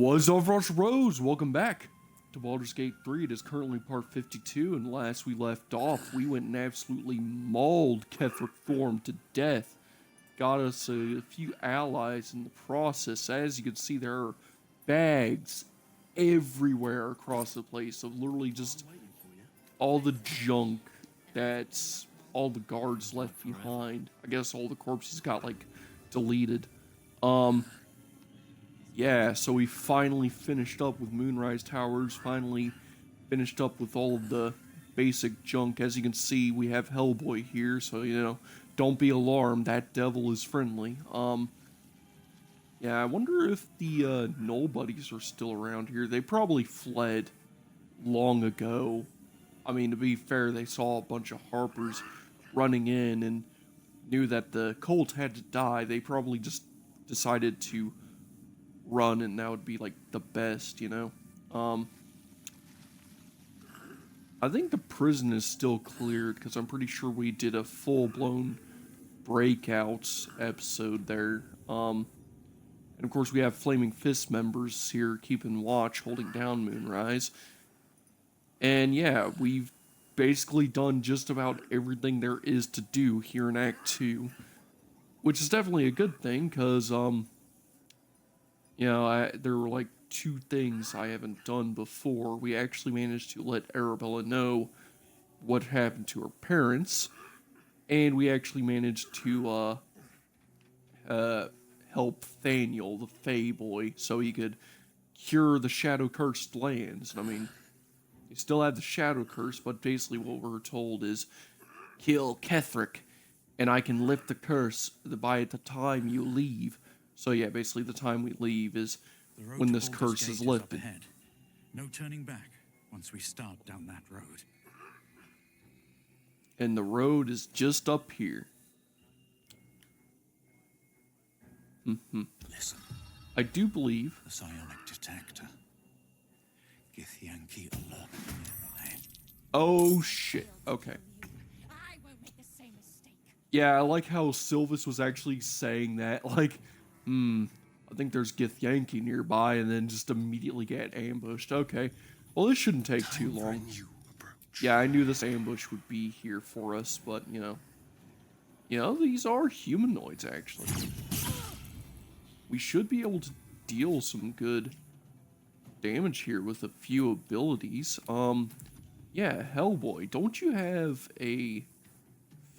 What's up, Rose? Welcome back to Baldur's Gate 3. It is currently part 52, and last we left off, we went and absolutely mauled Ketheric Form to death. Got us a few allies in the process. As you can see, there are bags everywhere across the place of literally just all the junk that's all the guards left behind. I guess all the corpses got, like, deleted. Yeah, so we finally finished up with Moonrise Towers, finally finished up with all of the basic junk. As you can see, we have Hellboy here, so, you know, don't be alarmed, that devil is friendly. Yeah, I wonder if the Nobodies are still around here. They probably fled long ago. I mean, to be fair, they saw a bunch of Harpers running in and knew that the cult had to die. They probably just decided to run, and that would be like the best, you know. I think the prison is still cleared because I'm pretty sure we did a full-blown breakouts episode there. And of course we have Flaming Fist members here keeping watch, holding down Moonrise. And yeah, we've basically done just about everything there is to do here in Act 2, which is definitely a good thing because you know, there were like two things I haven't done before. We actually managed to let Arabella know what happened to her parents, and we actually managed to help Thaniel, the Fey boy, so he could cure the Shadow Cursed lands. I mean, he still had the Shadow Curse, but basically what we're told is kill Ketheric, and I can lift the curse by the time you leave. So yeah, basically the time we leave is when this curse is lifted. No turning back once we start down that road. And the road is just up here. Listen. I do believe The psionic detector. Githyanki alert nearby. Oh shit. Okay. I won't make the same mistake. Yeah, I like how Sylvis was actually saying that. Like, I think there's Githyanki nearby, and then just immediately get ambushed. Okay. Well, this shouldn't take too long. Yeah, I knew this ambush would be here for us, but, you know, these are humanoids, actually. We should be able to deal some good damage here with a few abilities. Yeah, Hellboy, don't you have a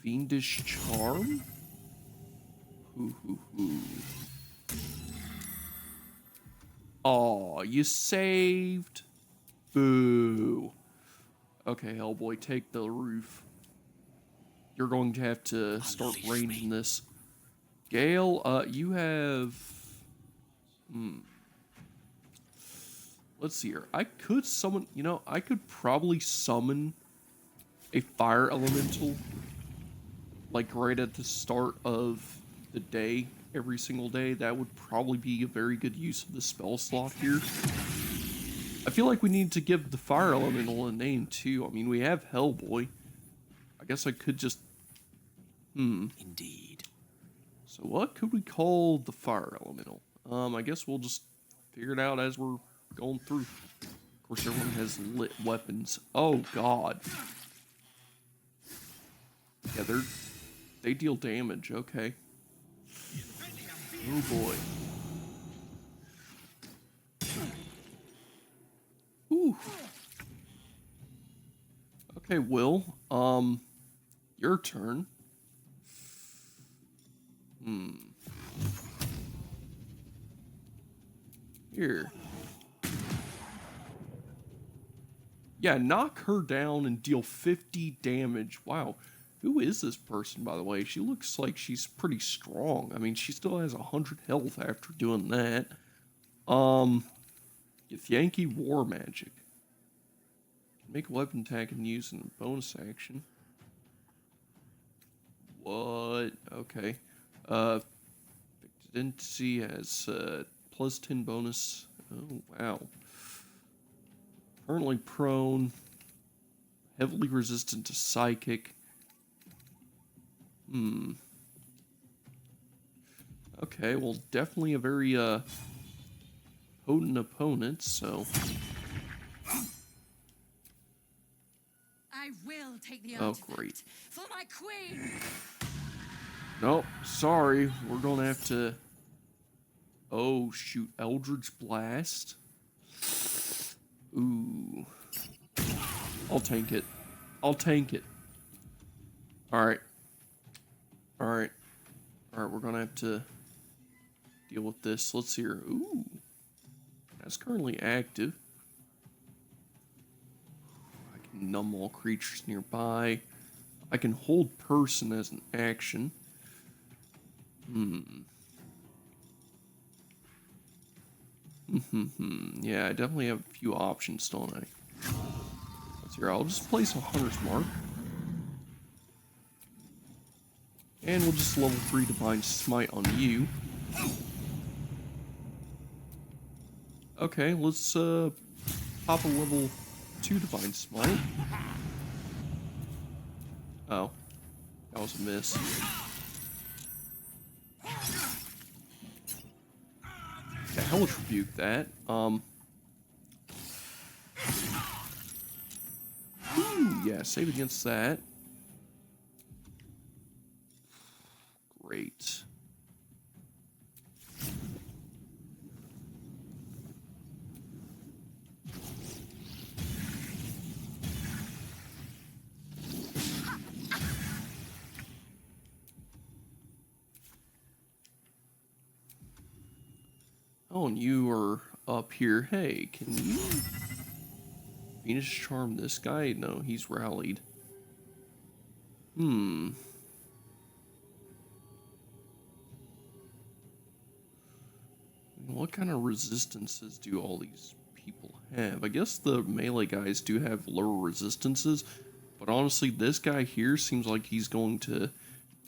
fiendish charm? Hoo. Aw, you saved. Boo. Okay, Hellboy, take the roof. You're going to have to start ranging this. Gale, you have... Let's see here. I could summon... You know, I could probably summon a fire elemental, like, right at the start of the day, every single day. That would probably be a very good use of the spell slot here. I feel like we need to give the fire elemental a name, too. I mean, we have Hellboy. I guess I could just... Indeed. So what could we call the fire elemental? I guess we'll just figure it out as we're going through. Of course, everyone has lit weapons. Oh, God. Yeah, they deal damage. Okay. Oh, boy. Ooh. Okay, Will. Your turn. Here. Yeah, knock her down and deal 50 damage. Wow. Who is this person, by the way? She looks like she's pretty strong. I mean, she still has 100 health after doing that. Yankee War Magic. Make a weapon attack and use in a bonus action. What? Okay. Identity has plus 10 bonus. Oh, wow. Currently prone. Heavily resistant to psychic. Okay, well, definitely a very potent opponent, so... I will take the Oh, artifact great. for my queen. Nope, sorry. We're gonna have to... Oh, shoot. Eldritch Blast. Ooh. I'll tank it. I'll tank it. Alright. Alright. Alright, we're gonna have to deal with this. Let's see here. Ooh. That's currently active. I can numb all creatures nearby. I can hold person as an action. Yeah, I definitely have a few options, don't I? Let's see here. I'll just place a Hunter's Mark. And we'll just level 3 Divine Smite on you. Okay, let's pop a level 2 Divine Smite. Oh, that was a miss. Yeah, Hellish Rebuke that. Yeah, save against that. Great. Oh, and you are up here. Hey, can you Venus Charm this guy? No, he's rallied. What kind of resistances do all these people have? I guess the melee guys do have lower resistances, but honestly, this guy here seems like he's going to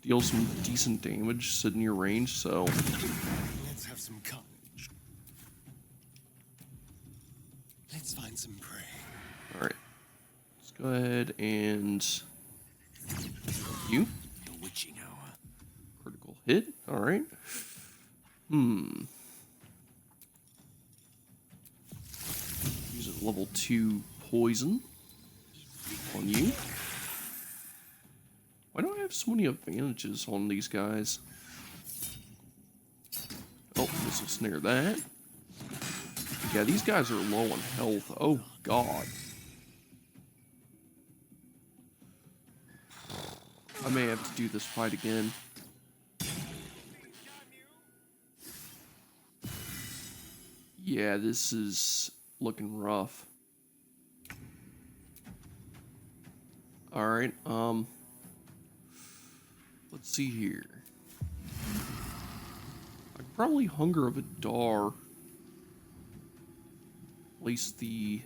deal some decent damage sitting near range, so... Let's have some courage. Let's find some prey. Alright. Let's go ahead and... You? The witching hour. Critical hit. Alright. Use a level 2 poison on you. Why do I have so many advantages on these guys? Oh, this will snare that. Yeah, these guys are low on health. Oh, God. I may have to do this fight again. Yeah, this is looking rough. Alright, let's see here. I could probably Hunger of Adar. Place the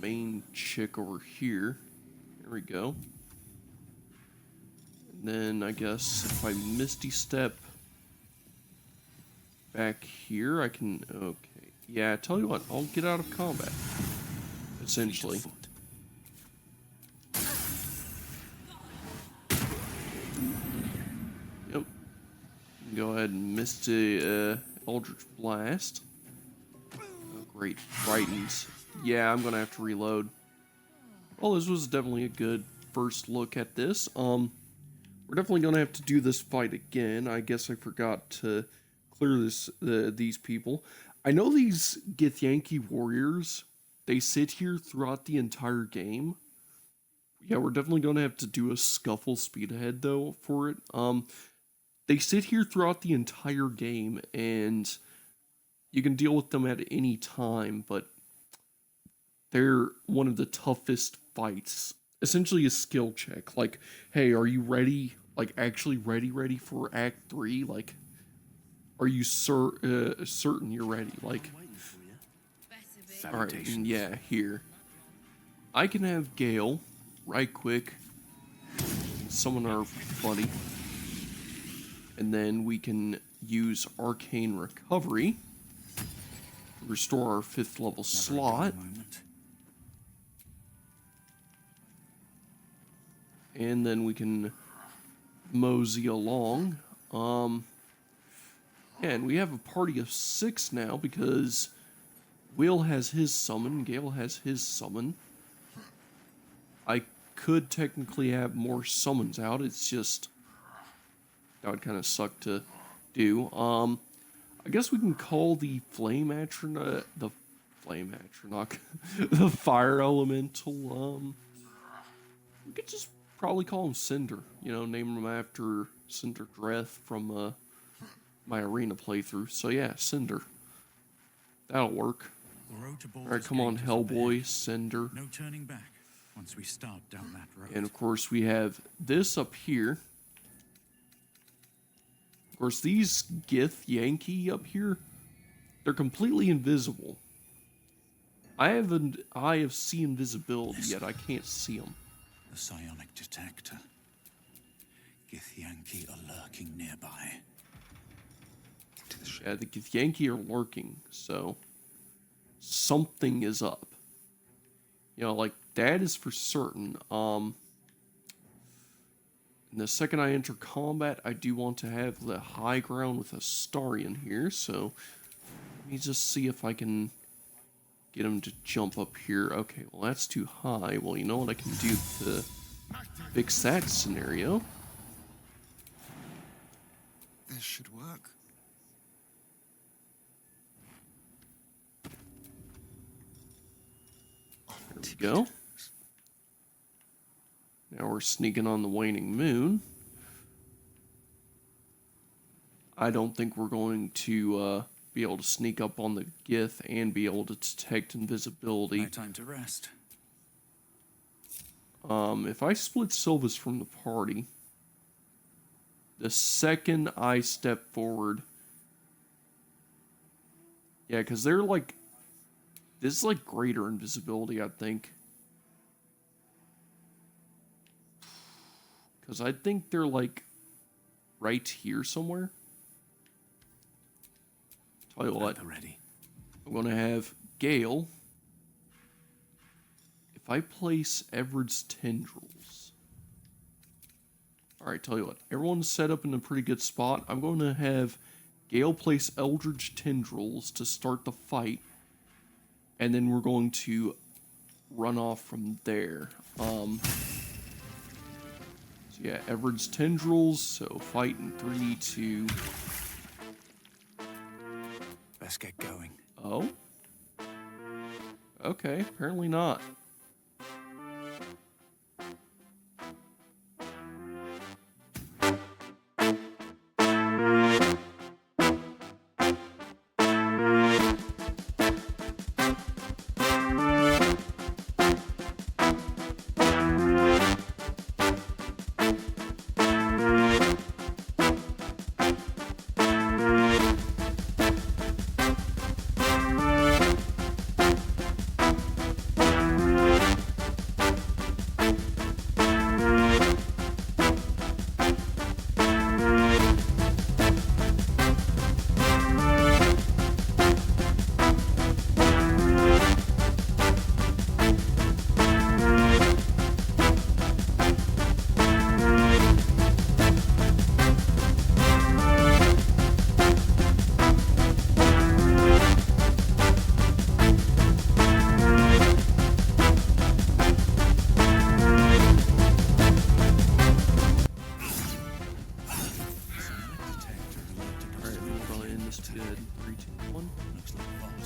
main chick over here. There we go. And then I guess if I Misty Step back here, I can... Okay. Yeah, tell you what, I'll get out of combat. Essentially. Yep. Go ahead and Misty Eldritch Blast. Oh, great. Frightens. Yeah, I'm gonna have to reload. Well, this was definitely a good first look at this. We're definitely gonna have to do this fight again. I guess I forgot to clear these people. I know these Githyanki warriors, they sit here throughout the entire game. Yeah, we're definitely gonna have to do a scuffle speed ahead though for it. They sit here throughout the entire game, and you can deal with them at any time, but they're one of the toughest fights. Essentially a skill check. Like, hey, are you ready? Like, actually ready for Act 3? Like, are you certain you're ready? Like, alright, and yeah, here. I can have Gale, right quick, summon our buddy. And then we can use Arcane Recovery to restore our 5th level slot. And then we can mosey along. And we have a party of 6 now because Will has his summon, Gale has his summon. I could technically have more summons out, it's just that would kind of suck to do. I guess we can call the flame atronach, the fire elemental, we could just probably call him Cinder, you know, name him after Cinder Dreth from, my arena playthrough. So yeah, Cinder. That'll work. The road to Baldur's Alright, come on, Gate is Hellboy, ahead. Cinder. No turning back once we start down that road. And of course we have this up here. Of course, these Gith Yankee up here, they're completely invisible. I haven't eye of see invisibility yet. I can't see them. The psionic detector. Githyanki are lurking nearby. Yeah, the Githyanki are lurking, so something is up. You know, like, that is for certain. And the second I enter combat, I do want to have the high ground with Astarion here, so let me just see if I can get him to jump up here. Okay, well, that's too high. Well, you know what I can do to fix that scenario? This should work. There we go. Now we're sneaking on the waning moon. I don't think we're going to be able to sneak up on the Gith and be able to detect invisibility. No time to rest. If I split Sylvis from the party, the second I step forward, yeah, because they're like, this is like greater invisibility, I think. Because I think they're like right here somewhere. Tell you what, Ready. I'm going to have Gale. If I place Everard's tendrils. Alright, tell you what, everyone's set up in a pretty good spot. I'm going to have Gale place Eldritch tendrils to start the fight. And then we're going to run off from there. So yeah, Everard's tendrils. So fight in 3, 2. Best get going. Oh? Okay, apparently not.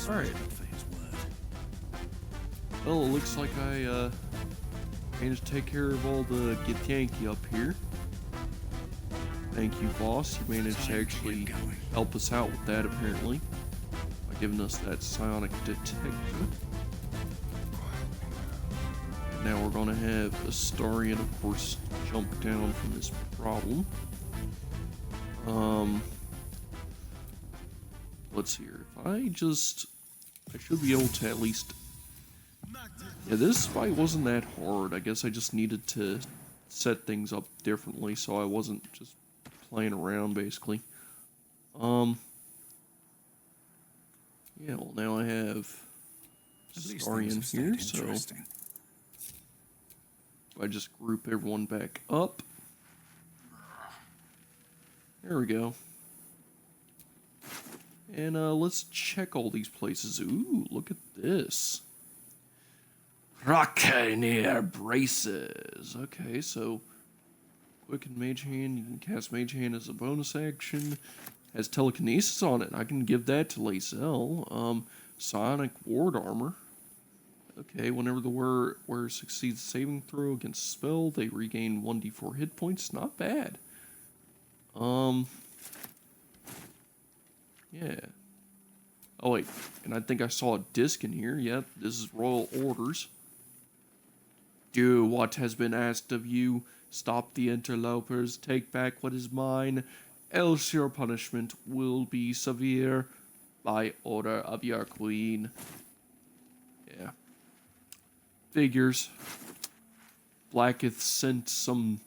Alright. Well, it looks like I managed to take care of all the Githyanki up here. Thank you, boss. You managed to actually help us out with that, apparently, by giving us that psionic detector. Now we're going to have Astarion, of course, jump down from this problem. Let's see here. If I should be able to at least... Yeah, this fight wasn't that hard. I guess I just needed to set things up differently so I wasn't just playing around, basically. Yeah, well, now I have Astarion here, so I just group everyone back up. There we go. And let's check all these places. Ooh, look at this. Rockeneer braces. Okay, so quick and Mage Hand. You can cast Mage Hand as a bonus action. Has telekinesis on it. I can give that to Lacel. Psionic ward armor. Okay, whenever the wearer succeeds a saving throw against a spell, they regain 1d4 hit points. Not bad. Yeah. Oh wait, and I think I saw a disc in here. Yep, this is Royal Orders. Do what has been asked of you. Stop the interlopers. Take back what is mine. Else your punishment will be severe by order of your queen. Yeah. Figures. Blacketh sent some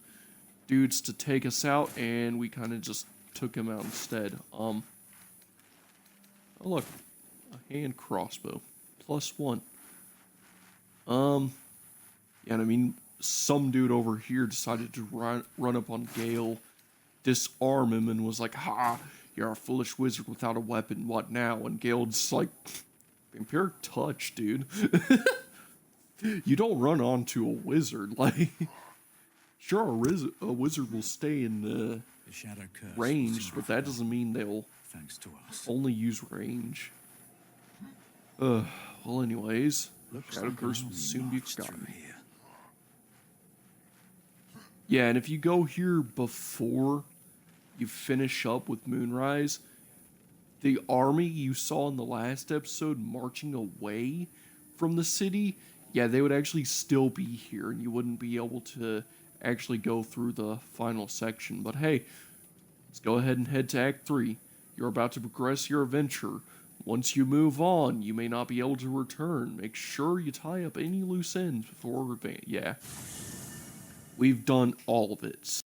dudes to take us out, and we kind of just took him out instead. Oh look, a hand crossbow, +1. Yeah, and I mean, some dude over here decided to run up on Gale, disarm him, and was like, "Ha, you're a foolish wizard without a weapon. What now?" And Gale just like, "Vampiric touch, dude." You don't run onto a wizard. Like, sure, a wizard will stay in the shadow curse range, but that doesn't mean they'll thanks to us. only use range. Well, anyways, shadow curse will soon be forgotten. Yeah, and if you go here before you finish up with Moonrise, the army you saw in the last episode marching away from the city, yeah, they would actually still be here, and you wouldn't be able to actually go through the final section. But hey, let's go ahead and head to Act 3. You're about to progress your adventure. Once you move on, you may not be able to return. Make sure you tie up any loose ends before yeah. We've done all of it.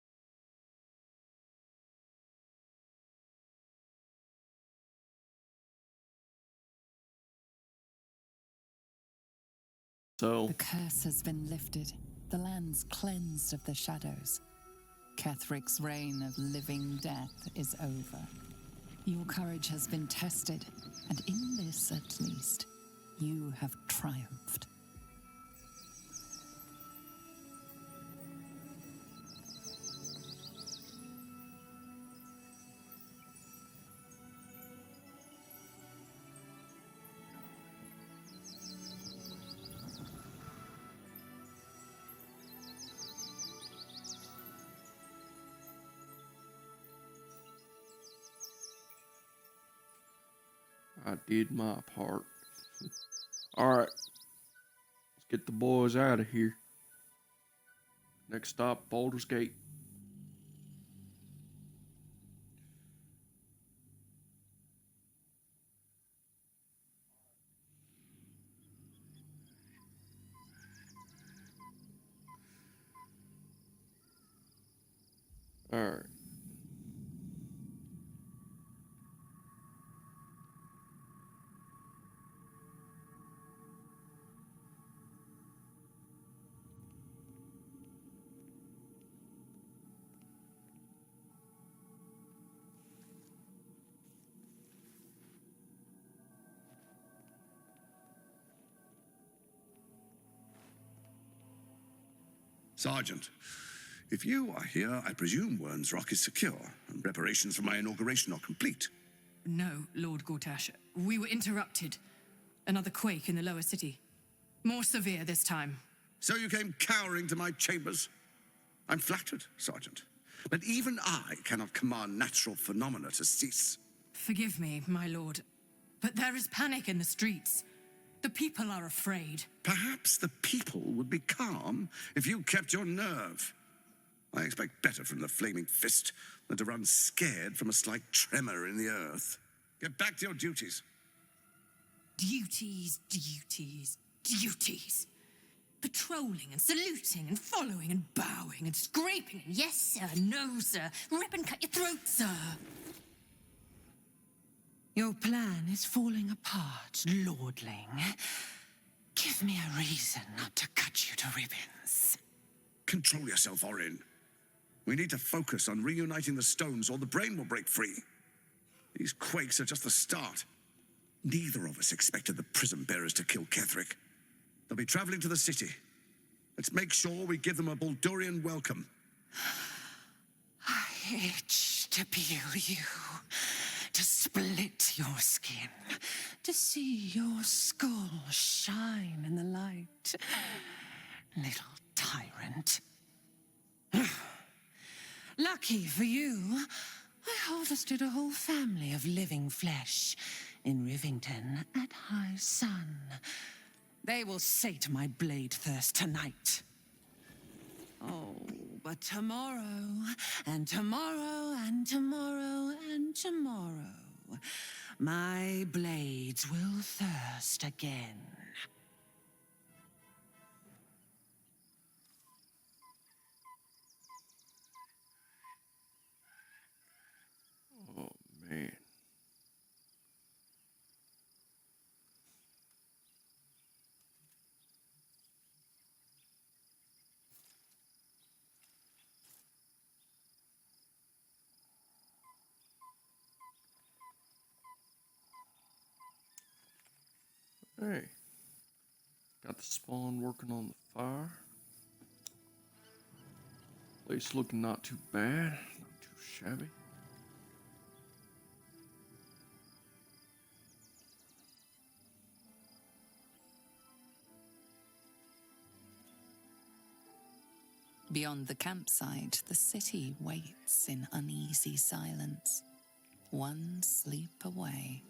So, The curse has been lifted, the land's cleansed of the shadows. Kethric's reign of living death is over. Your courage has been tested, and in this at least, you have triumphed. I did my part. Alright. Let's get the boys out of here. Next stop, Baldur's Gate. Alright. Sergeant, if you are here, I presume Wern's Rock is secure, and preparations for my inauguration are complete. No, Lord Gortash. We were interrupted. Another quake in the lower city. More severe this time. So you came cowering to my chambers? I'm flattered, Sergeant. But even I cannot command natural phenomena to cease. Forgive me, my lord, but there is panic in the streets. The people are afraid. Perhaps the people would be calm if you kept your nerve. I expect better from the Flaming Fist than to run scared from a slight tremor in the earth. Get back to your duties. Duties, duties, duties. Patrolling and saluting and following and bowing and scraping and yes sir, no sir, rip and cut your throat, sir. Your plan is falling apart, lordling. Give me a reason not to cut you to ribbons. Control yourself, Orin. We need to focus on reuniting the stones or the brain will break free. These quakes are just the start. Neither of us expected the prison bearers to kill Ketheric. They'll be traveling to the city. Let's make sure we give them a Baldurian welcome. I itch to peel you, to split your skin, to see your skull shine in the light. Little tyrant. Lucky for you, I harvested a whole family of living flesh in Rivington at high sun. They will sate my blade thirst tonight. Oh, but tomorrow, and tomorrow, and tomorrow, and tomorrow, my blades will thirst again. Oh, man. Hey. Got the spawn working on the fire. Place looking not too bad, not too shabby. Beyond the campsite, the city waits in uneasy silence, one sleep away.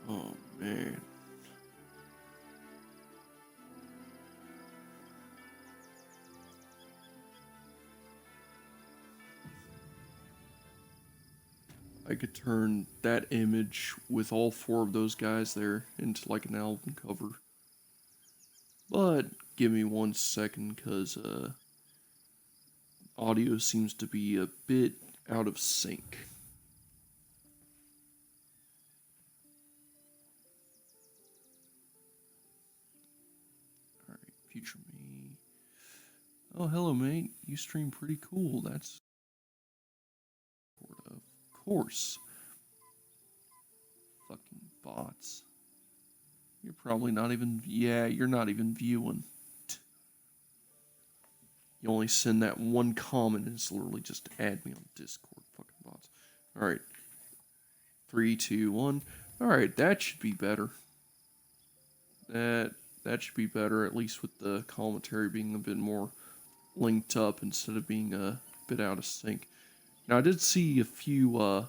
Oh, man. I could turn that image with all four of those guys there into like an album cover. But give me 1 second, because audio seems to be a bit out of sync. Alright, future me. Oh, hello, mate. You stream pretty cool. That's... Of course. Fucking bots. You're probably not even... Yeah, you're not even viewing. You only send that one comment and it's literally just add me on Discord. Fucking bots. Alright. 3, 2, 1. Alright, that should be better. That should be better, at least with the commentary being a bit more linked up instead of being a bit out of sync. Now, I did see a few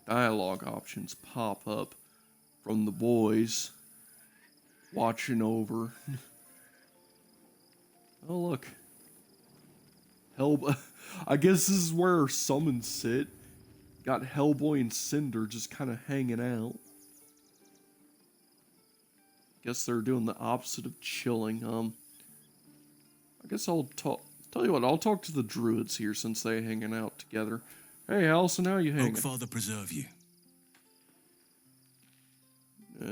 dialogue options pop up from the boys watching over. Oh, look. I guess this is where summons sit. Got Hellboy and Cinder just kind of hanging out. Guess they're doing the opposite of chilling. I guess I'll tell you what, I'll talk to the druids here since they're hanging out together. Hey, Allison, how you hanging? Oak Father preserve you.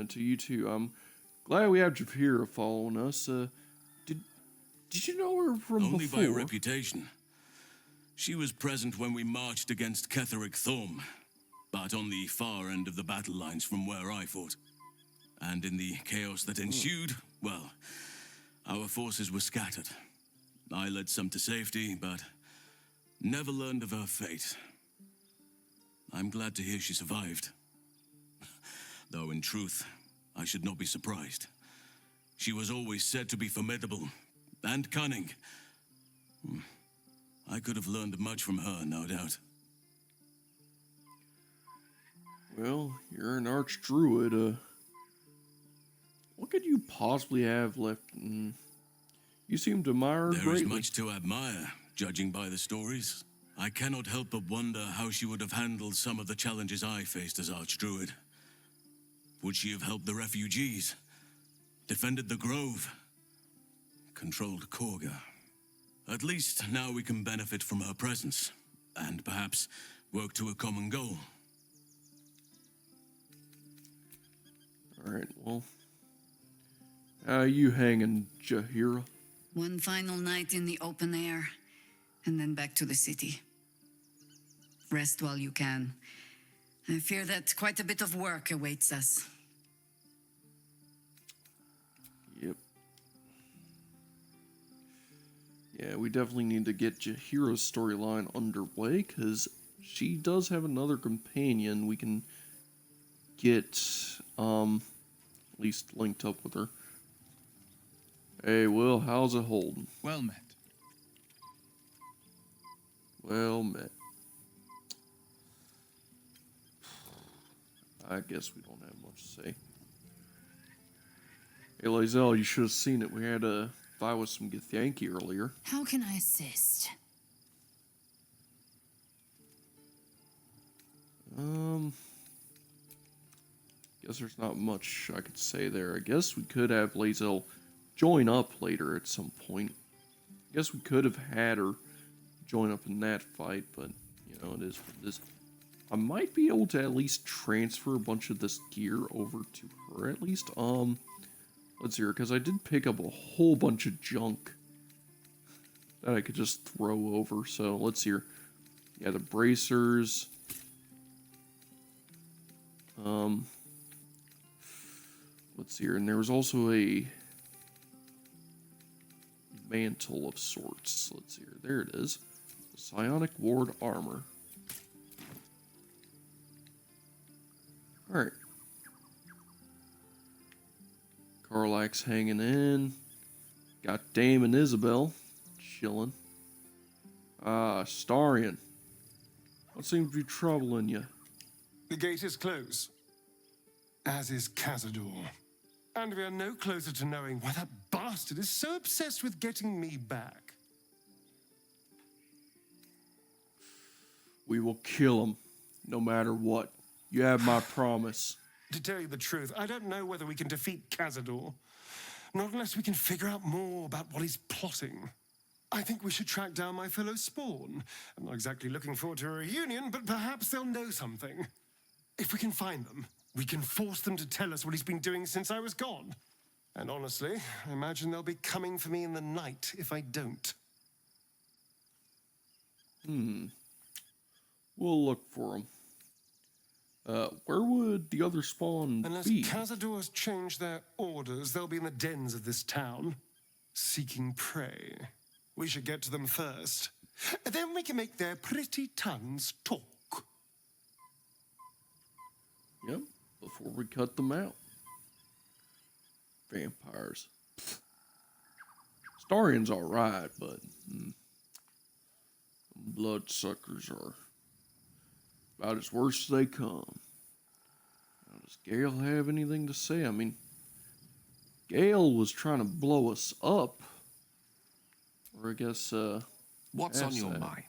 To you too. I'm glad we have Japira following us. Did you know her from Only before? by reputation. She was present when we marched against Ketheric Thorm, but on the far end of the battle lines from where I fought. And in the chaos that ensued, well, our forces were scattered. I led some to safety, but never learned of her fate. I'm glad to hear she survived. Though in truth, I should not be surprised. She was always said to be formidable and cunning. I could have learned much from her, no doubt. Well, you're an archdruid. What could you possibly have left? You seem to admire her There is greatly. much to admire, judging by the stories. I cannot help but wonder how she would have handled some of the challenges I faced as Archdruid. Would she have helped the refugees? Defended the Grove? Controlled Korga? At least now we can benefit from her presence, and perhaps work to a common goal. Alright, well. How you hanging, Jahira? One final night in the open air, and then back to the city. Rest while you can. I fear that quite a bit of work awaits us. Yep. Yeah, we definitely need to get Jahira's storyline underway, because she does have another companion we can get, at least linked up with her. Hey, Will, how's it holding? Well met. Well met. I guess we don't have much to say. Hey, Lae'zel, you should have seen it. We had a fight with some Githyanki earlier. How can I assist? Guess there's not much I could say there. I guess we could have Lae'zel join up later at some point. I guess we could have had her join up in that fight, but, you know, it is what it is. I might be able to at least transfer a bunch of this gear over to her, at least. Let's see here, because I did pick up a whole bunch of junk that I could just throw over. So, let's see here. Yeah, the bracers. Let's see here, and there was also a mantle of sorts. Let's see here. There it is. The psionic ward armor. Alright. Karlach's hanging in. Got Dame and Isabel chilling. Starion. What seems to be troubling you? The gate is closed, as is Cazador. And we are no closer to knowing why that bastard is so obsessed with getting me back. We will kill him, no matter what. You have my promise. To tell you the truth, I don't know whether we can defeat Cazador. Not unless we can figure out more about what he's plotting. I think we should track down my fellow Spawn. I'm not exactly looking forward to a reunion, but perhaps they'll know something. If we can find them, we can force them to tell us what he's been doing since I was gone. And honestly, I imagine they'll be coming for me in the night if I don't. We'll look for him. Where would the other Spawn Unless be? Cazador's changed their orders, they'll be in the dens of this town, seeking prey. We should get to them first. Then we can make their pretty tongues talk. Yep, before we cut them out. Vampires. Starion's alright, but bloodsuckers are about as worse as they come. Now, does Gale have anything to say? I mean, Gale was trying to blow us up. Or I guess, What's on your that. mind?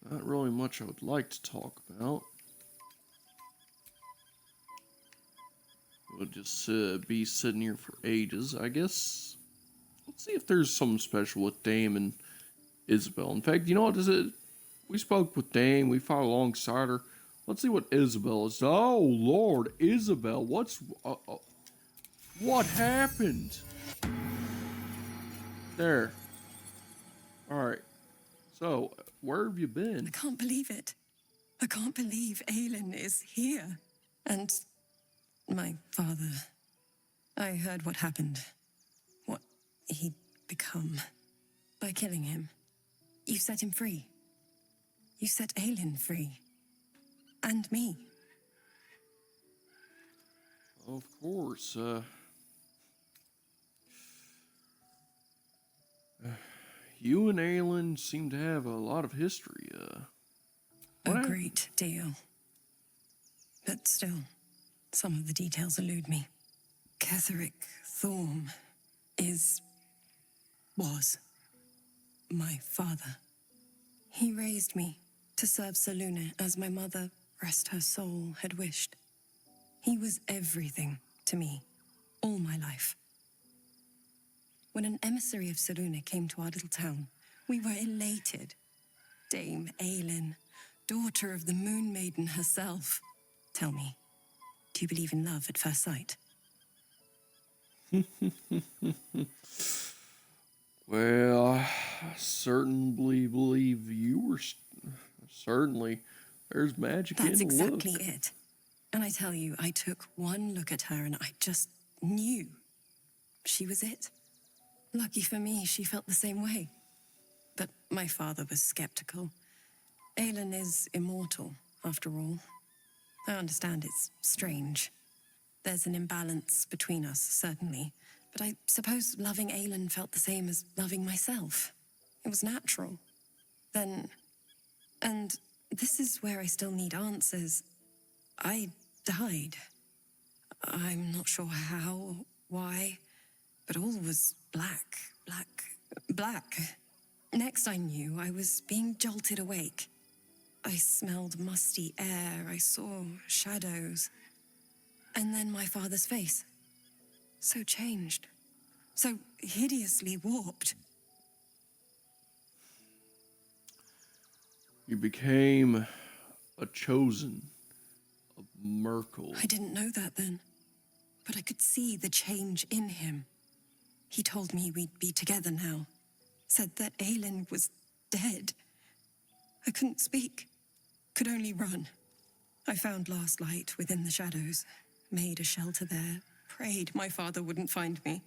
Not really much I would like to talk about. We'll just be sitting here for ages, I guess. Let's see if there's something special with Dame and Isabel. In fact, you know what is it? We spoke with Dame, we fought alongside her. Let's see what Isabel is. Oh, Lord, Isabel, what happened? There. Alright. So, where have you been? I can't believe it. I can't believe Aelin is here. And my father. I heard what happened. What he'd become. By killing him. You set him free. You set Aelin free. And me. Of course, you and Aelin seem to have a lot of history, A great deal. But still, some of the details elude me. Ketheric Thorm was my father. He raised me to serve Selûne as my mother, rest her soul, had wished. He was everything to me, all my life. When an emissary of Selûne came to our little town, we were elated. Dame Aelin, daughter of the Moon Maiden herself. Tell me, do you believe in love at first sight? Well, I certainly believe you were. Certainly, there's magic in That's the exactly look. it. And I tell you, I took one look at her and I just knew she was it. Lucky for me, she felt the same way. But my father was skeptical. Aelin is immortal, after all. I understand it's strange. There's an imbalance between us, certainly. But I suppose loving Aelin felt the same as loving myself. It was natural. Then... And this is where I still need answers. I died. I'm not sure how, why, but all was black, black. Next I knew, I was being jolted awake. I smelled musty air, I saw shadows. And then my father's face. So changed. So hideously warped. You became a chosen of Merkel. I didn't know that then, but I could see the change in him. He told me we'd be together now. Said that Aelin was dead. I couldn't speak. Could only run. I found last light within the shadows. Made a shelter there. Prayed my father wouldn't find me.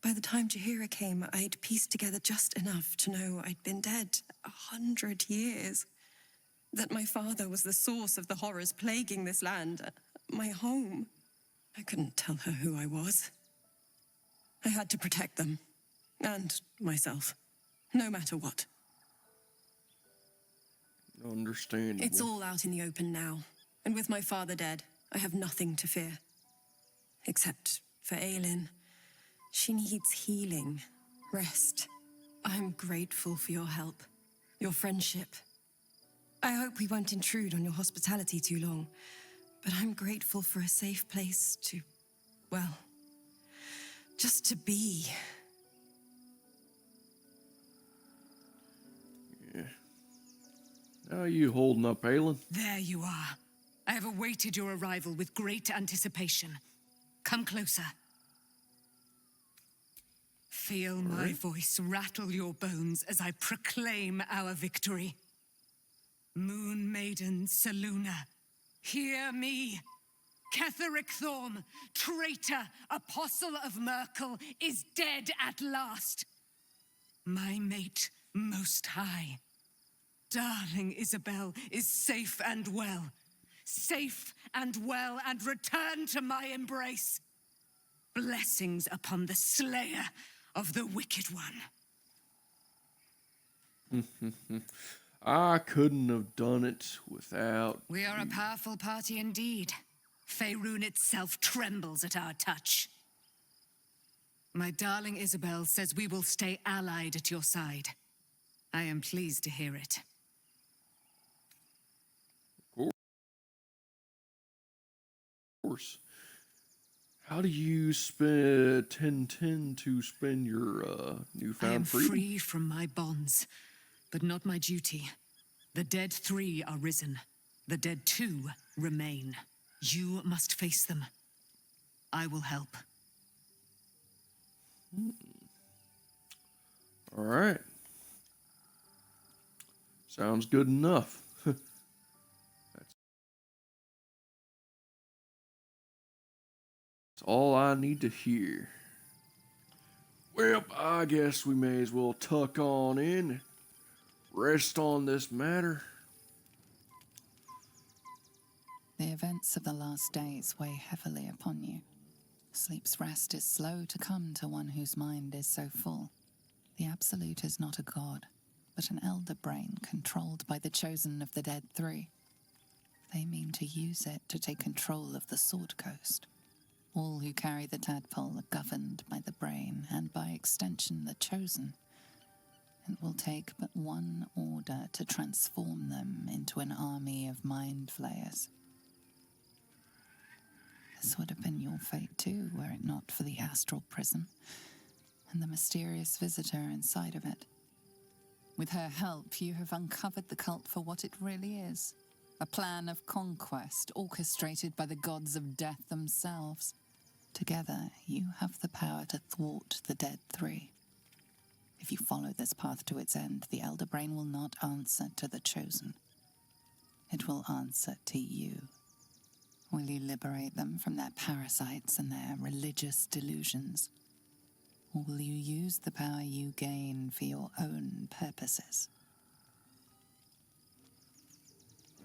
By the time Jahira came, I'd pieced together just enough to know I'd been dead 100 years. That my father was the source of the horrors plaguing this land. My home. I couldn't tell her who I was. I had to protect them. And myself. No matter what. Understandable. It's all out in the open now. And with my father dead, I have nothing to fear. Except for Aelin. She needs healing. Rest. I'm grateful for your help. Your friendship. I hope we won't intrude on your hospitality too long. But I'm grateful for a safe place to... well... just to be. Yeah. How you holding up, Aelin? There you are. I have awaited your arrival with great anticipation. Come closer. Feel my voice rattle your bones as I proclaim our victory. Moon Maiden Selûne, hear me. Ketheric Thorm, traitor, apostle of Merkel, is dead at last. My mate, most high. Darling Isabel is safe and well. Safe and well, and return to my embrace. Blessings upon the slayer of the wicked one. I couldn't have done it without... We are a powerful party indeed. Faerun itself trembles at our touch. My darling Isabel says we will stay allied at your side. I am pleased to hear it. Of course. How do you tend to spend your newfound I am freedom? free from my bonds, but not my duty. The dead 3 are risen. The dead 2 remain. You must face them. I will help. All right. Sounds good enough. That's all I need to hear. Well, I guess we may as well tuck on in. Rest on this matter. The events of the last days weigh heavily upon you. Sleep's rest is slow to come to one whose mind is so full. The Absolute is not a god, but an elder brain controlled by the chosen of the dead 3. They mean to use it to take control of the Sword Coast. All who carry the tadpole are governed by the brain, and by extension the chosen. It will take but one order to transform them into an army of mind flayers. This would have been your fate too, were it not for the astral prison and the mysterious visitor inside of it. With her help, you have uncovered the cult for what it really is. A plan of conquest orchestrated by the gods of death themselves. Together, you have the power to thwart the dead 3. If you follow this path to its end, the Elder Brain will not answer to the Chosen. It will answer to you. Will you liberate them from their parasites and their religious delusions? Or will you use the power you gain for your own purposes?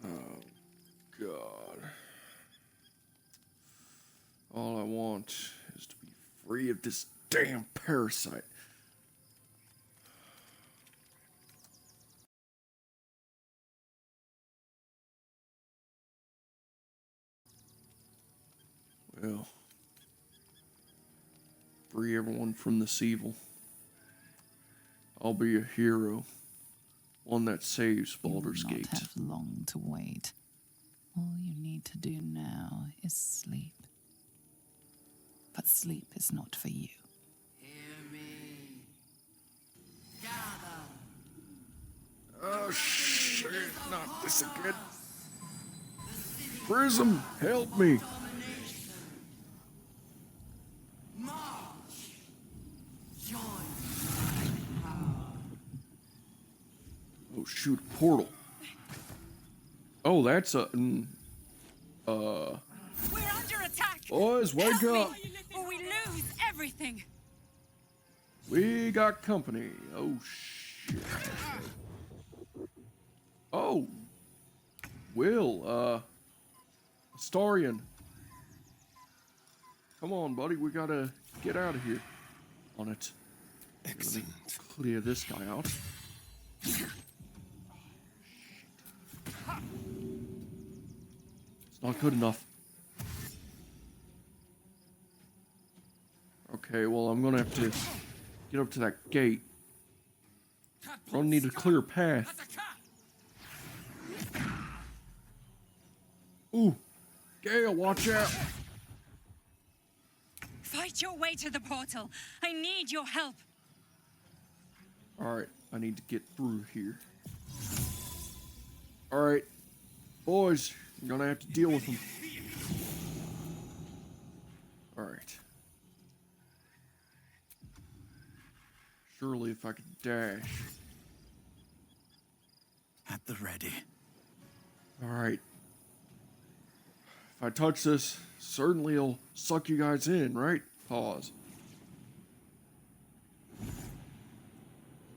Oh, God. All I want is to be free of this damn parasite. Well, free everyone from this evil. I'll be a hero. One that saves Baldur's Gate. You will not have long to wait. All you need to do now is sleep. But sleep is not for you. Hear me. Gather. Oh, shit. Not this again. Prism, help me. Oh, shoot, portal. Oh, that's a... We're under attack! Boys, wake Help up! me, or we lose everything! We got company. Oh, shit. Oh. Will, Astarion. Come on, buddy. We gotta get out of here. On it. Excellent. Let me clear this guy out. It's not good enough. Okay, well, I'm gonna have to get up to that gate. We're gonna need a clear path. Ooh, Gale, watch out! Fight your way to the portal. I need your help. Alright, I need to get through here. Alright, boys, you're gonna have to deal with them. Alright. Surely if I could dash. At the ready. Alright. If I touch this, certainly it'll suck you guys in, right? Pause.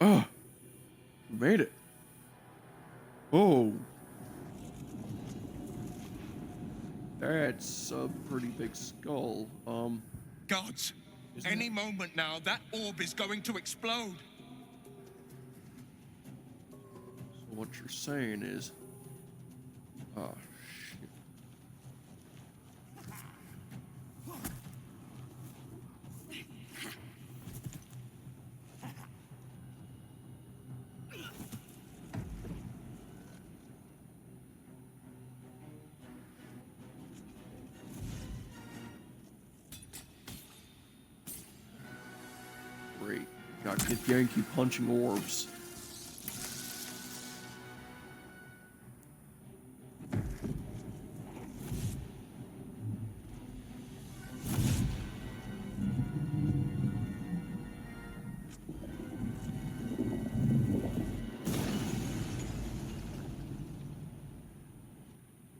Oh! We made it. Oh. That's a pretty big skull. Gods, any moment now, that orb is going to explode. So what you're saying is... Oh, shit. Great. Got Get Yankee punching orbs.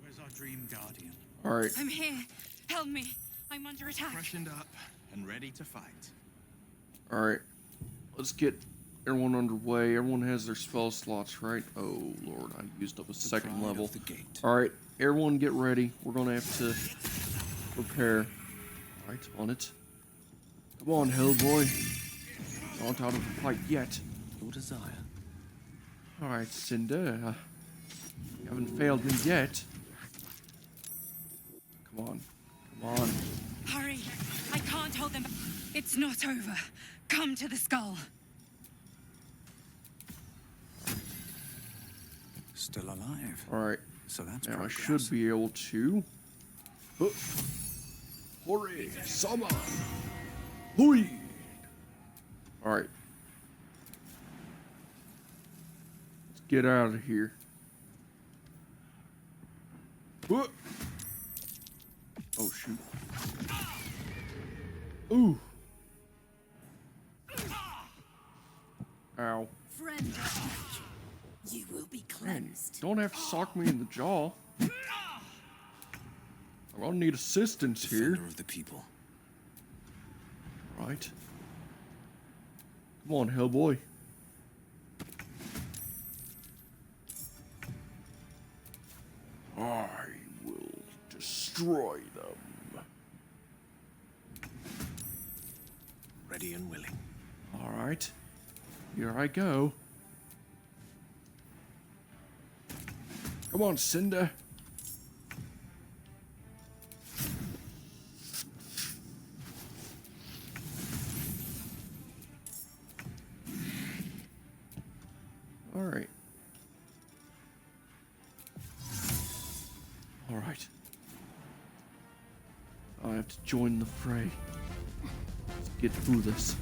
Where's our dream guardian? Alright. I'm here. Help me. I'm under attack. Freshened up and ready to fight. Alright. Let's get everyone underway. Everyone has their spell slots, right? Oh, Lord. I used up a second level. Alright. Everyone get ready. We're going to have to prepare. Alright, on it. Come on, Hellboy. Not out of the fight yet. Your desire. Alright, Cinder. You haven't failed me yet. Come on. Come on. Hurry. I can't hold them back. It's not over. Come to the skull. Still alive. Alright. So that's now progress. I should be able to... Hore! Sama! Hui! Alright. Let's get out of here. Oh, shoot. Ow. Friend, you will be Man, cleansed. don't have to sock me in the jaw. I'm gonna need assistance here. Defender of the people. Right. Come on, Hellboy. I will destroy them. Ready and willing. All right. Here I go. Come on, Cinda. All right. All right. I have to join the fray. Let's get through this.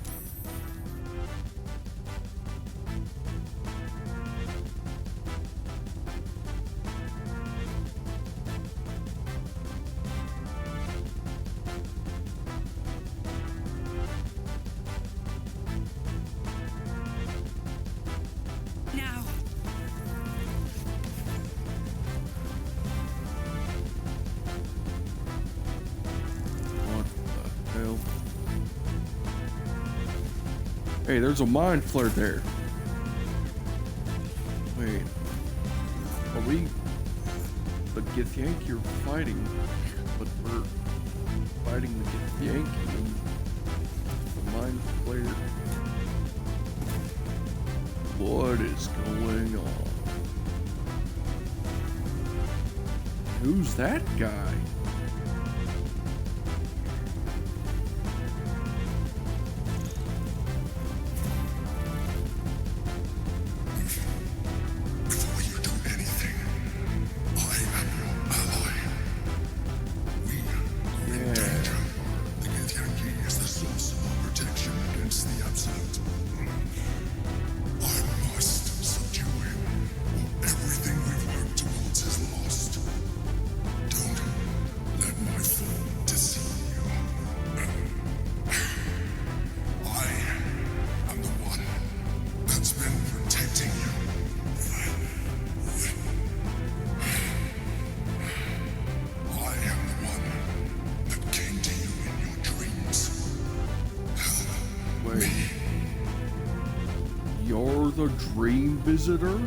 Now, What the hell? Hey, there's a mind flare there. Wait. Are we the Githyanki are fighting? But we're fighting the Githyanki and the mind flare. What is going on? Who's that guy? Before you do anything, I am your ally. We are in danger. The Githyanki is the source of our protection against the Absolute. I must subdue him, or everything we've worked towards is lost. Don't let my form deceive you. I am the one that's been protecting you. I am the one that came to you in your dreams. Wait. You're the dream visitor?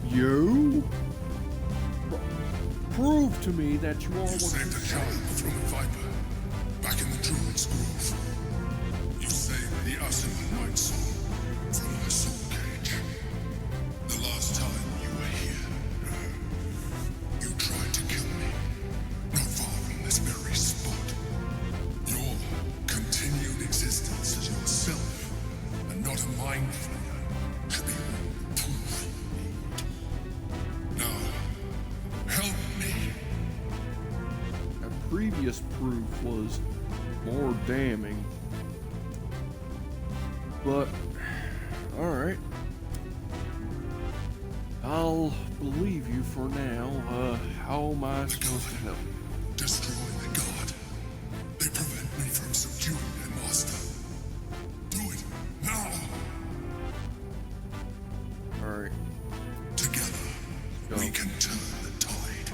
You? Prove to me that you are You what saved you a child from a viper back in the Druid's Grove. You saved the Asima Night Soul from my soul cage. The last time you were here, you tried to kill me, not far from this very spot. Your continued existence as yourself, and not a mind flayer, should be all the proof you need. Now, help me. That previous proof was more damning. But, alright. I'll believe you for now. How am I supposed to help? Destroy the god. They prevent me from subduing their master. Do it now. Alright. Together, Go. we can turn the tide.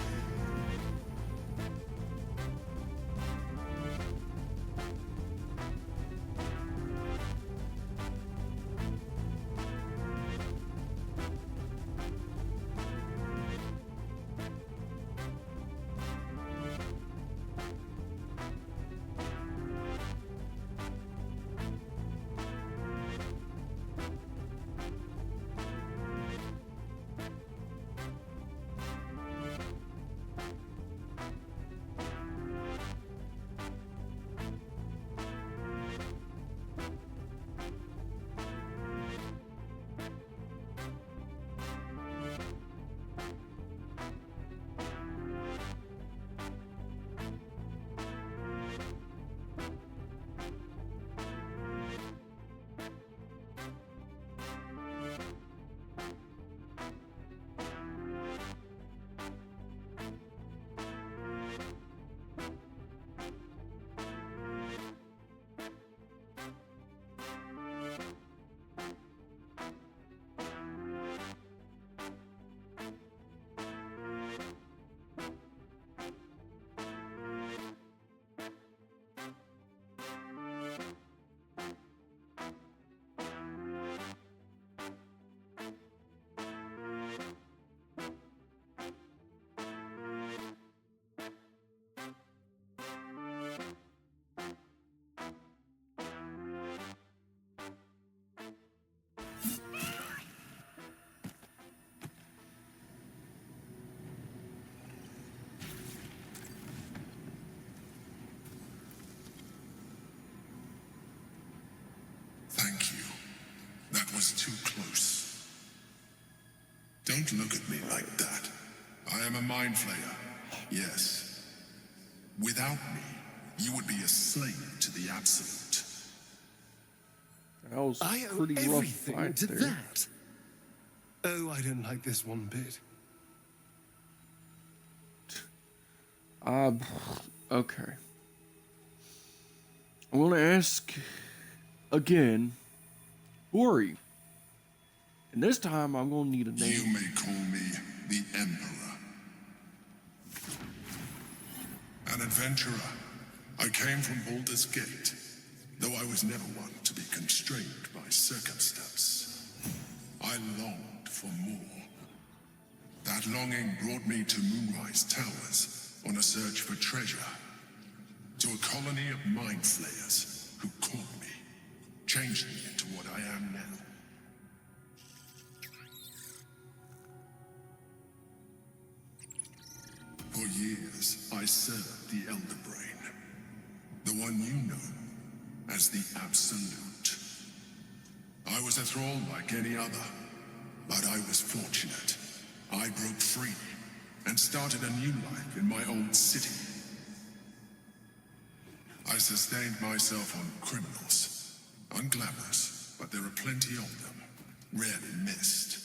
was too close. Don't look at me like that. I am a mind flayer, yes. Without me, you would be a slave to the Absolute. That was I owe pretty rough everything fight to there. that. Oh, I don't like this one bit. Okay. I'm gonna ask again, who are you? And this time I'm gonna need a name. You may call me the Emperor. An adventurer. I came from Baldur's Gate, though I was never one to be constrained by circumstance. I longed for more. That longing brought me to Moonrise Towers on a search for treasure, to a colony of mind flayers who caught me, changed me into what I am now. For years, I served the Elder Brain, the one you know as the Absolute. I was a thrall like any other, but I was fortunate. I broke free and started a new life in my old city. I sustained myself on criminals, unglamorous, but there are plenty of them, rarely missed,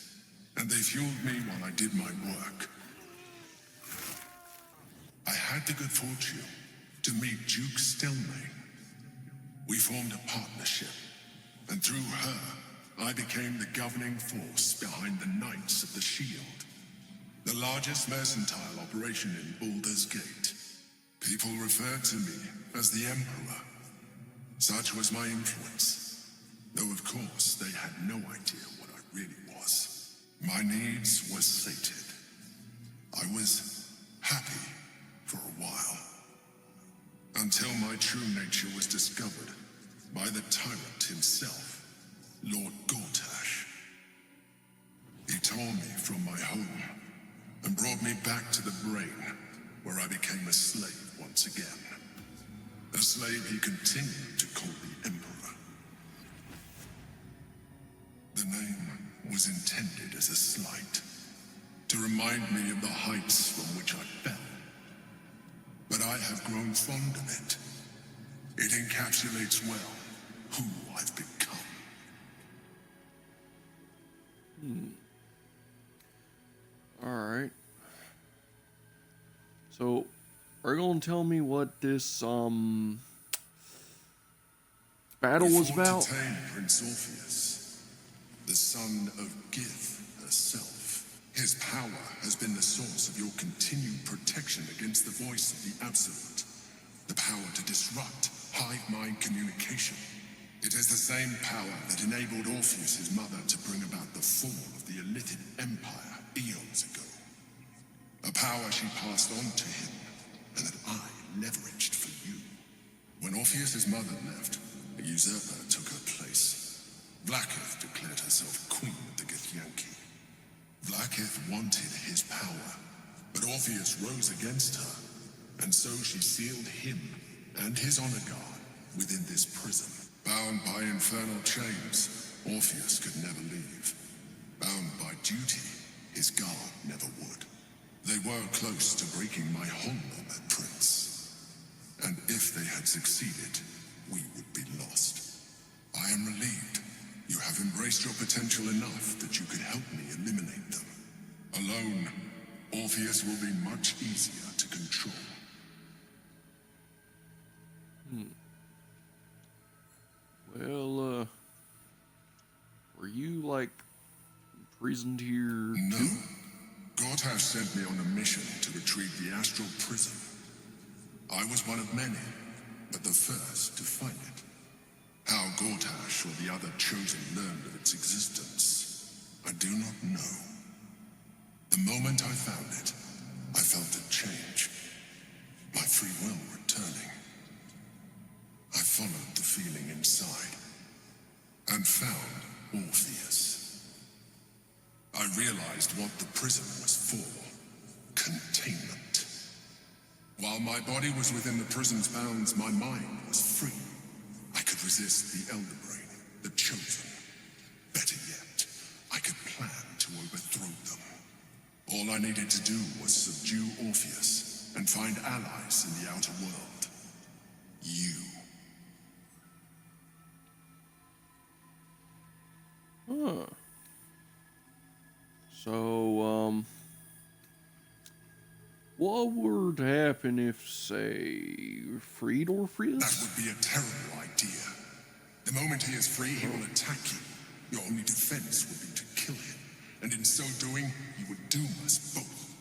and they fueled me while I did my work. I had the good fortune to meet Duke Stelmane. We formed a partnership, and through her, I became the governing force behind the Knights of the Shield, the largest mercantile operation in Baldur's Gate. People referred to me as the Emperor. Such was my influence, though of course they had no idea what I really was. My needs were sated. I was happy for a while, until my true nature was discovered by the tyrant himself, Lord Gortash. He tore me from my home and brought me back to the Brain, where I became a slave once again. A slave he continued to call the Emperor. The name was intended as a slight, to remind me of the heights from which I fell. But I have grown fond of it. It encapsulates well who I've become. Alright. So, are you gonna tell me what this, battle was about? To tame Prince Orpheus, the son of Gith herself. His power has been the source of your continued protection against the voice of the Absolute. The power to disrupt hive mind communication. It is the same power that enabled Orpheus's mother to bring about the fall of the Illithid Empire eons ago. A power she passed on to him, and that I leveraged for you. When Orpheus's mother left, a usurper took her place. Blackith declared herself queen of the Githyanki. Blackith wanted his power, but Orpheus rose against her, and so she sealed him and his honor guard within this prison. Bound by infernal chains, Orpheus could never leave. Bound by duty, his guard never would. They were close to breaking my home, Prince. And if they had succeeded, we would be lost. I am relieved. You have embraced your potential enough that you could help me eliminate them. Alone, Orpheus will be much easier to control. Well, were you, like, imprisoned here No. too? Gortash sent me on a mission to retrieve the astral prism. I was one of many, but the first to find it. How Gortash or the other chosen learned of its existence, I do not know. The moment I found it, I felt a change. My free will returning. I followed the feeling inside and found Orpheus. I realized what the prison was for. Containment. While my body was within the prison's bounds, my mind was free. I could resist the Elder Brain, the Chosen. Better yet, All I needed to do was subdue Orpheus and find allies in the outer world. You. Huh. So, what would happen if, say, freed Orpheus? That would be a terrible idea. The moment he is free, he will attack you. Your only defense would be to kill him. And in so doing, he would doom us both.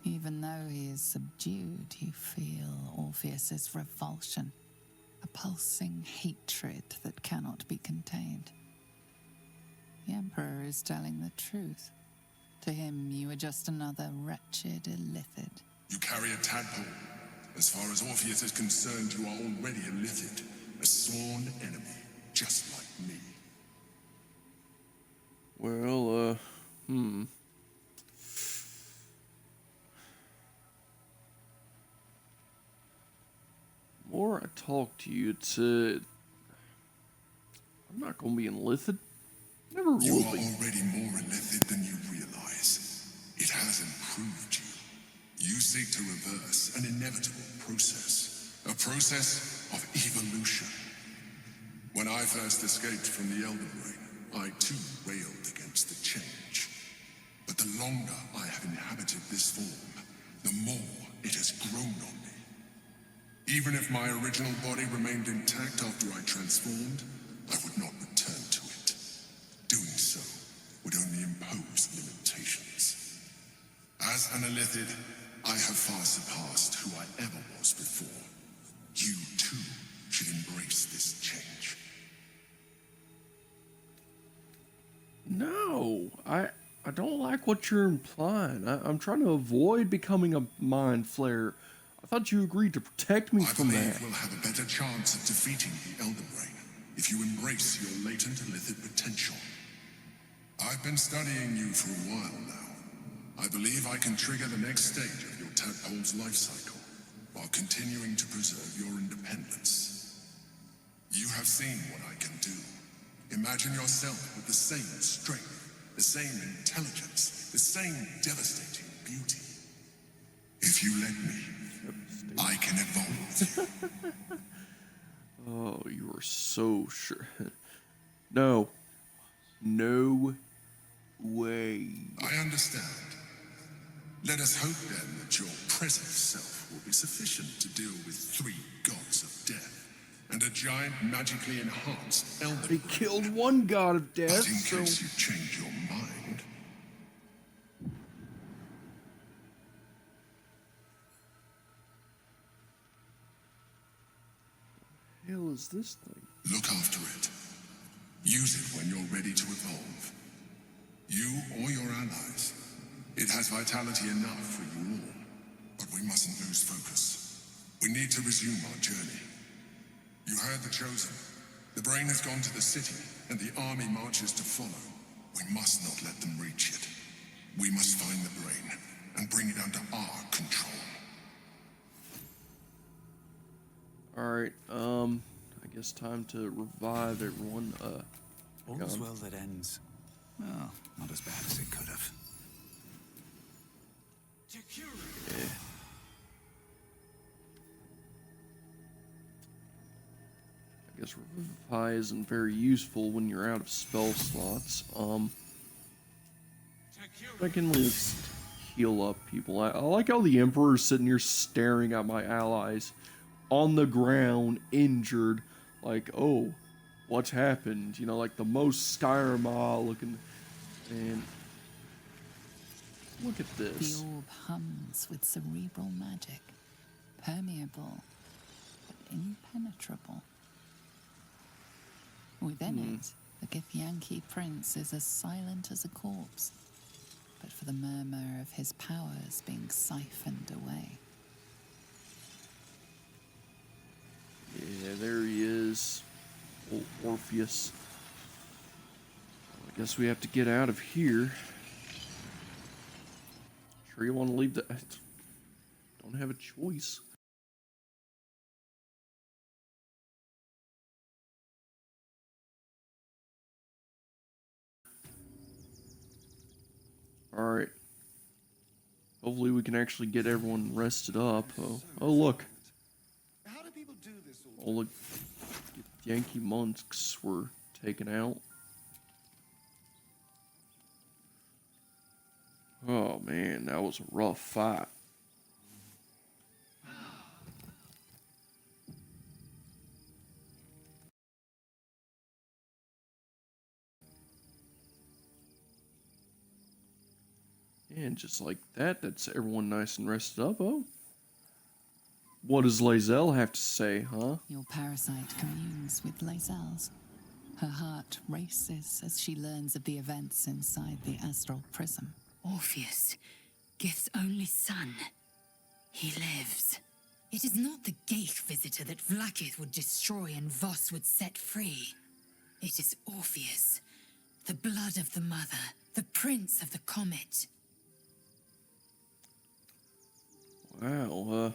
Even though he is subdued, you feel Orpheus's revulsion, a pulsing hatred that cannot be contained. The Emperor is telling the truth. To him, you are just another wretched illithid. You carry a tadpole. As far as Orpheus is concerned, you are already a illithid, a sworn enemy, just like me. Well, The more I talk to you, I'm not gonna be illithid. Never will be. You are already more illithid than you realize. It has improved you. You seek to reverse an inevitable process. A process of evolution. When I first escaped from the Elden Ring, I too railed against the change. But the longer I have inhabited this form, the more it has grown on me. Even if my original body remained intact after I transformed, I would not return to it. Doing so would only impose limitations. As an illithid, I have far surpassed who I ever was before. You too should embrace this change. No, I don't like what you're implying. I'm trying to avoid becoming a mind flayer. I thought you agreed to protect me from I that. believe we'll have a better chance of defeating the Elden Ring if you embrace your latent illithid potential. I've been studying you for a while now. I believe I can trigger the next stage of your tadpole's life cycle while continuing to preserve your independence. You have seen what I can do. Imagine yourself with the same strength, the same intelligence, the same devastating beauty. If you let me, I can evolve. Oh, you are so sure. No. No way. I understand. Let us hope then that your present self will be sufficient to deal with 3 gods of death and a giant magically enhanced elder. He killed one god of death, but in case you change your mind. What the hell is this thing? Look after it. Use it when you're ready to evolve. You or your allies. It has vitality enough for you all. But we mustn't lose focus. We need to resume our journey. You heard the Chosen. The brain has gone to the city, and the army marches to follow. We must not let them reach it. We must find the brain and bring it under our control. Alright, I guess time to revive everyone. All's well that ends. Well, not as bad as it could have. Yeah. I guess Revivify isn't very useful when you're out of spell slots. I can at least heal up people. I like how the Emperor's sitting here staring at my allies on the ground, injured. Like, oh, what's happened? You know, like the most Skyrim looking. And look at this. The orb hums with cerebral magic, permeable but impenetrable. Within it, the Githyanki prince is as silent as a corpse, but for the murmur of his powers being siphoned away. Yeah, there he is. Old Orpheus. I guess we have to get out of here. Sure you want to leave the... Don't have a choice. Alright. Hopefully we can actually get everyone rested up. Oh look. How do people do this all? Oh look. Yankee monks were taken out. Oh man, that was a rough fight. And just like that, that's everyone nice and rested up. Oh. What does Lae'zel have to say, huh? Your parasite communes with Lae'zel's. Her heart races as she learns of the events inside the astral prism. Orpheus, Gith's only son. He lives. It is not the Geich visitor that Vlaakith would destroy and Voss would set free. It is Orpheus, the blood of the mother, the prince of the comet. Wow,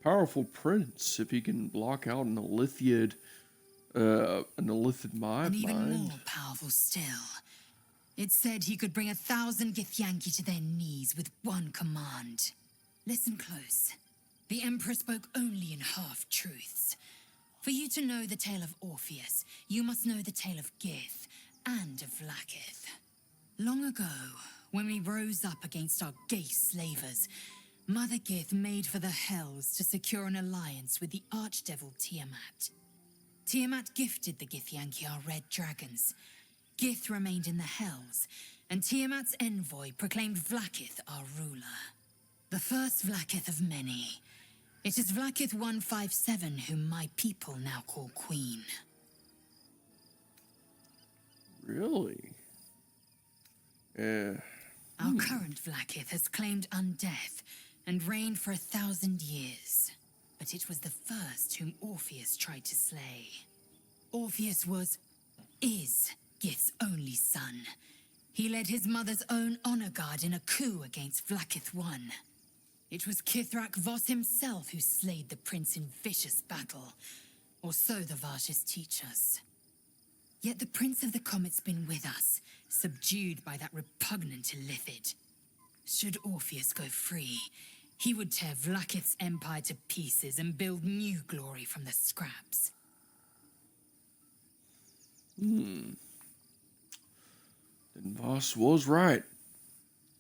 powerful prince if he can block out an Elithid mind. And even more powerful still. It said he could bring 1,000 Githyanki to their knees with one command. Listen close. The Emperor spoke only in half-truths. For you to know the tale of Orpheus, you must know the tale of Gith and of Vlaakith. Long ago, when we rose up against our gay slavers, Mother Gith made for the Hells to secure an alliance with the archdevil Tiamat. Tiamat gifted the Githyanki our red dragons. Gith remained in the Hells, and Tiamat's envoy proclaimed Vlaakith our ruler. The first Vlaakith of many. It is Vlaakith 157 whom my people now call Queen. Really? Our current Vlaakith has claimed undeath and reigned for 1,000 years. But it was the first whom Orpheus tried to slay. Orpheus is Gith's only son. He led his mother's own honor guard in a coup against Vlaakith I. It was Kithrak Voss himself who slayed the prince in vicious battle, or so the Varshas teach us. Yet the Prince of the Comet's been with us, subdued by that repugnant Illithid. Should Orpheus go free, he would tear Vlaakith's empire to pieces and build new glory from the scraps. Then Voss was right.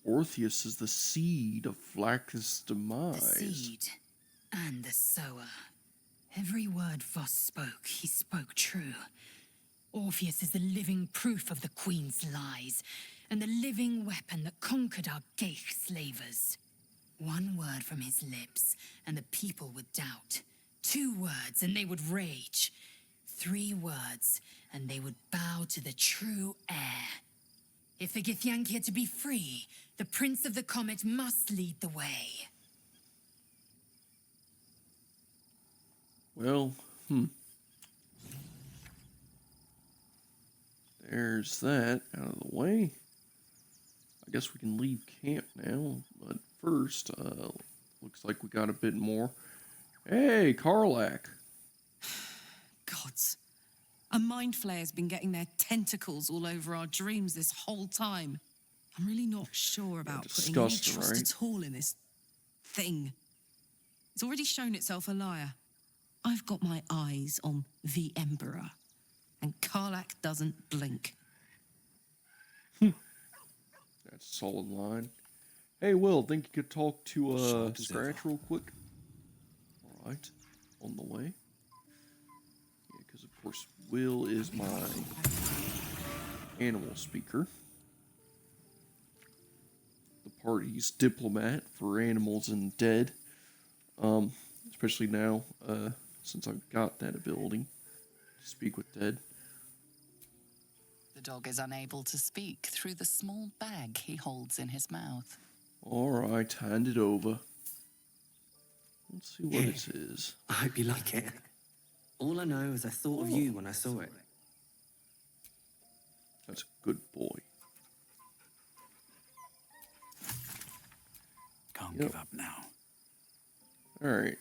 Orpheus is the seed of Vlaakith's demise. The seed and the sower. Every word Voss spoke, he spoke true. Orpheus is the living proof of the Queen's lies, and the living weapon that conquered our Geich slavers. One word from his lips, and the people would doubt. 2 words, and they would rage. 3 words, and they would bow to the true heir. If the Githyanki are to be free, the Prince of the Comet must lead the way. Well, There's that out of the way. I guess we can leave camp now, but first, looks like we got a bit more. Hey, Karlach. Gods. A mind flayer's been getting their tentacles all over our dreams this whole time. I'm really not sure about putting any trust right? at all in this thing. It's already shown itself a liar. I've got my eyes on the Emperor, and Karlach doesn't blink. That's a solid line. Hey, Will, think you could talk to Scratch real quick? All right, on the way. Yeah, because of course Will is my animal speaker. The party's diplomat for animals and dead. Especially now, since I've got that ability to speak with dead. The dog is unable to speak through the small bag he holds in his mouth. All right, hand it over. Let's see what it is. I hope you like it. All I know is I thought of you when I saw it. That's a good boy. Can't give up now. All right.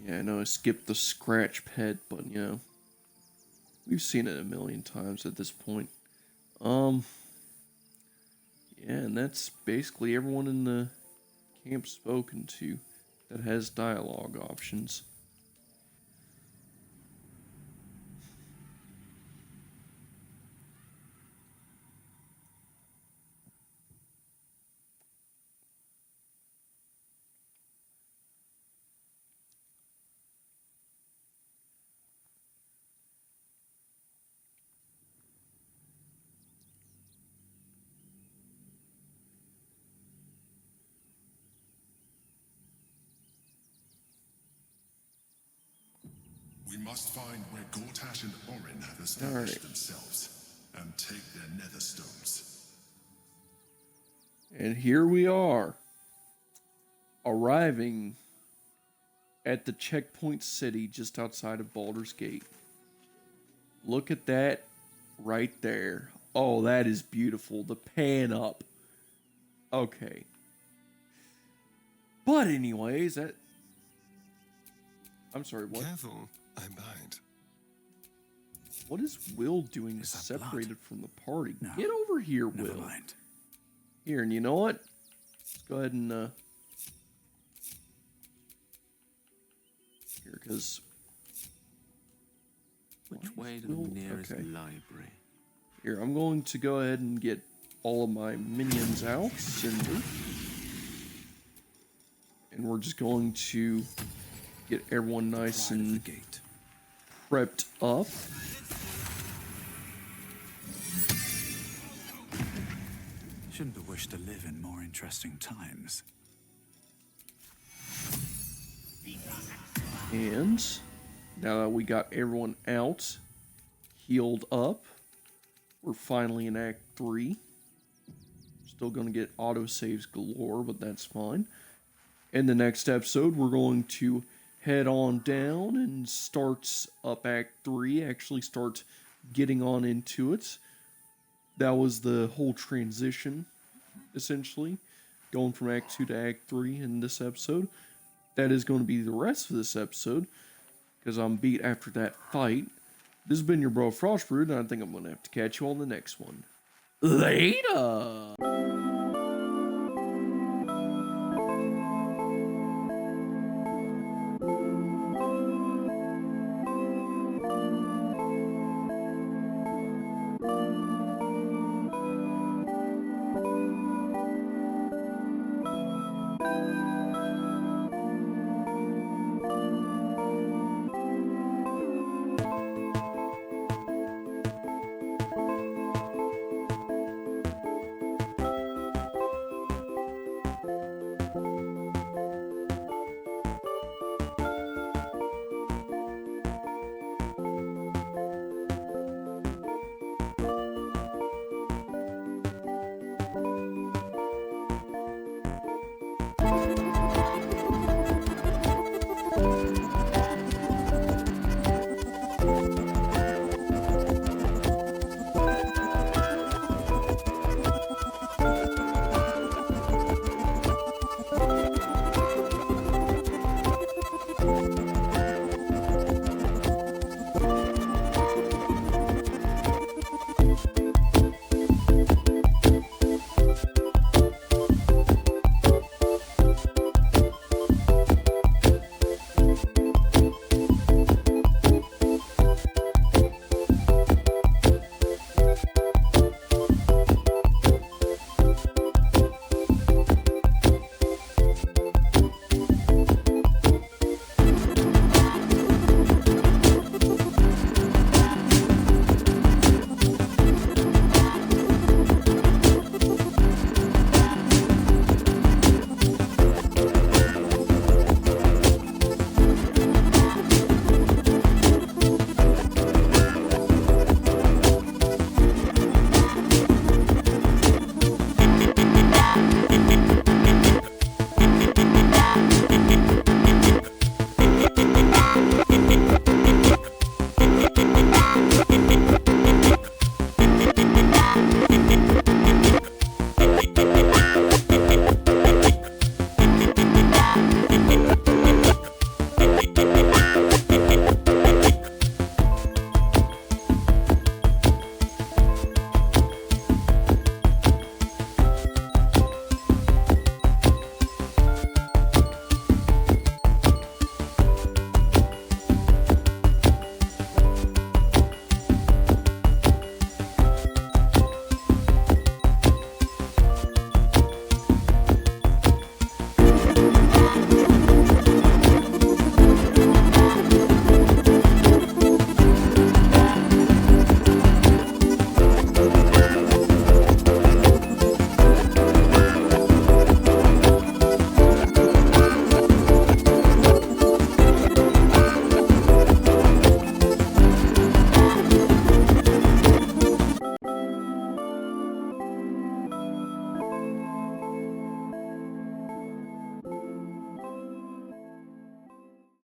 Yeah, I know I skipped the scratch pet, but you know, we've seen it a million times at this point. Yeah, and that's basically everyone in the camp spoken to that has dialogue options. We must find where Gortash and Orin have established themselves and take their nether stones. And here we are, arriving at the checkpoint city just outside of Baldur's Gate. Look at that right there. Oh, that is beautiful. The pan up. Okay. But anyways, that... I'm sorry, what? Careful, I'm behind. What is Will doing separated from the party? No, get over here, Will. Never mind. Here, and you know what? Let's go ahead and, here, because... Which way to the nearest library? Here, I'm going to go ahead and get all of my minions out. Cinder. And we're just going to get everyone nice and prepped up. Shouldn't have wished to live in more interesting times. And now that we got everyone out, healed up, we're finally in Act 3. Still going to get autosaves galore, but that's fine. In the next episode, we're going to head on down and start up Act 3, actually start getting on into it. That was the whole transition, essentially, going from Act 2 to Act 3 in this episode. That is going to be the rest of this episode, because I'm beat after that fight. This has been your bro Frostbrood, and I think I'm going to have to catch you on the next one. Later!